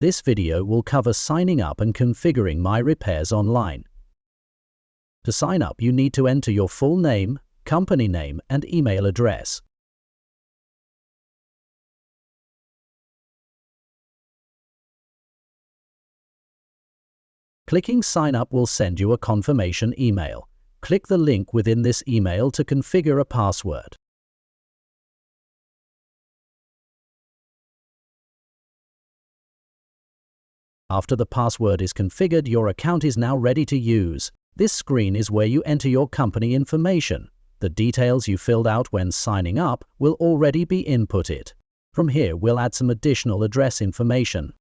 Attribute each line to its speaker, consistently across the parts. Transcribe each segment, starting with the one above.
Speaker 1: This video will cover signing up and configuring My Repairs online. To sign up, you need to enter your full name, company name, and email address. Clicking Sign Up will send you a confirmation email. Click the link within this email to configure a password. After the password is configured, your account is now ready to use. This screen is where you enter your company information. The details you filled out when signing up will already be inputted. From here, we'll add some additional address information.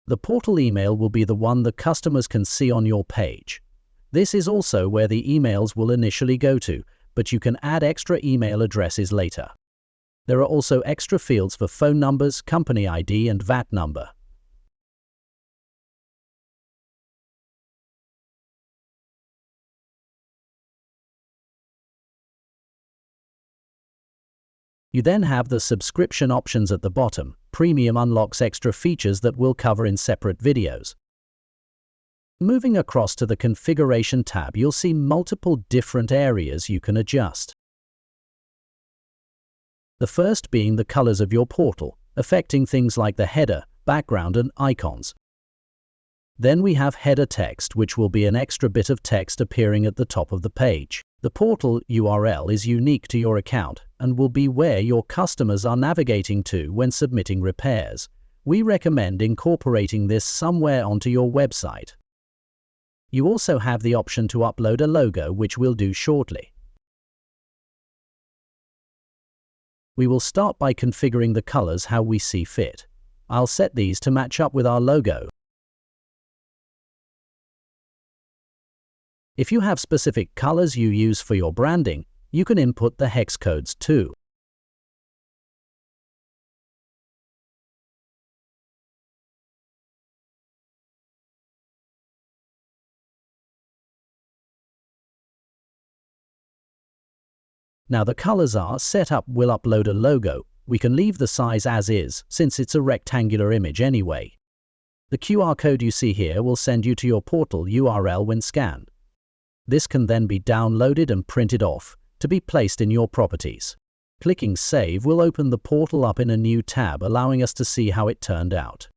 Speaker 1: The portal email will be the one the customers can see on your page. This is also where the emails will initially go to, but you can add extra email addresses later. There are also extra fields for phone numbers, company ID, and VAT number. You then have the subscription options at the bottom. Premium unlocks extra features that we'll cover in separate videos. Moving across to the Configuration tab, you'll see multiple different areas you can adjust. The first being the colors of your portal, affecting things like the header, background, and icons. Then we have header text, which will be an extra bit of text appearing at the top of the page. The portal URL is unique to your account and will be where your customers are navigating to when submitting repairs. We recommend incorporating this somewhere onto your website. You also have the option to upload a logo, which we'll do shortly. We will start by configuring the colors how we see fit. I'll set these to match up with our logo. If you have specific colors you use for your branding, you can input the hex codes too. Now the colors are set up, we'll upload a logo. We can leave the size as is, since it's a rectangular image anyway. The QR code you see here will send you to your portal URL when scanned. This can then be downloaded and printed off to be placed in your properties. Clicking Save will open the portal up in a new tab, allowing us to see how it turned out.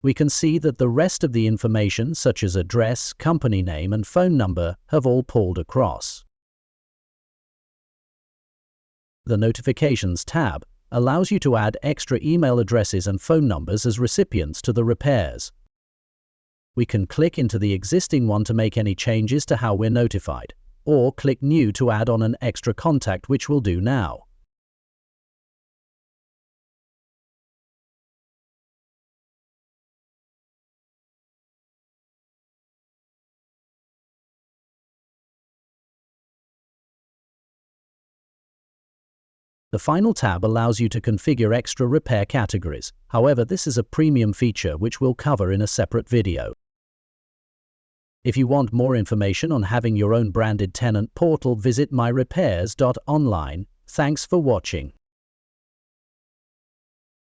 Speaker 1: We can see that the rest of the information, such as address, company name, and phone number, have all pulled across. The Notifications tab allows you to add extra email addresses and phone numbers as recipients to the repairs. We can click into the existing one to make any changes to how we're notified, or click New to add on an extra contact, which we'll do now. The final tab allows you to configure extra repair categories. However, this is a premium feature which we'll cover in a separate video. If you want more information on having your own branded tenant portal, visit myrepairs.online. Thanks for watching.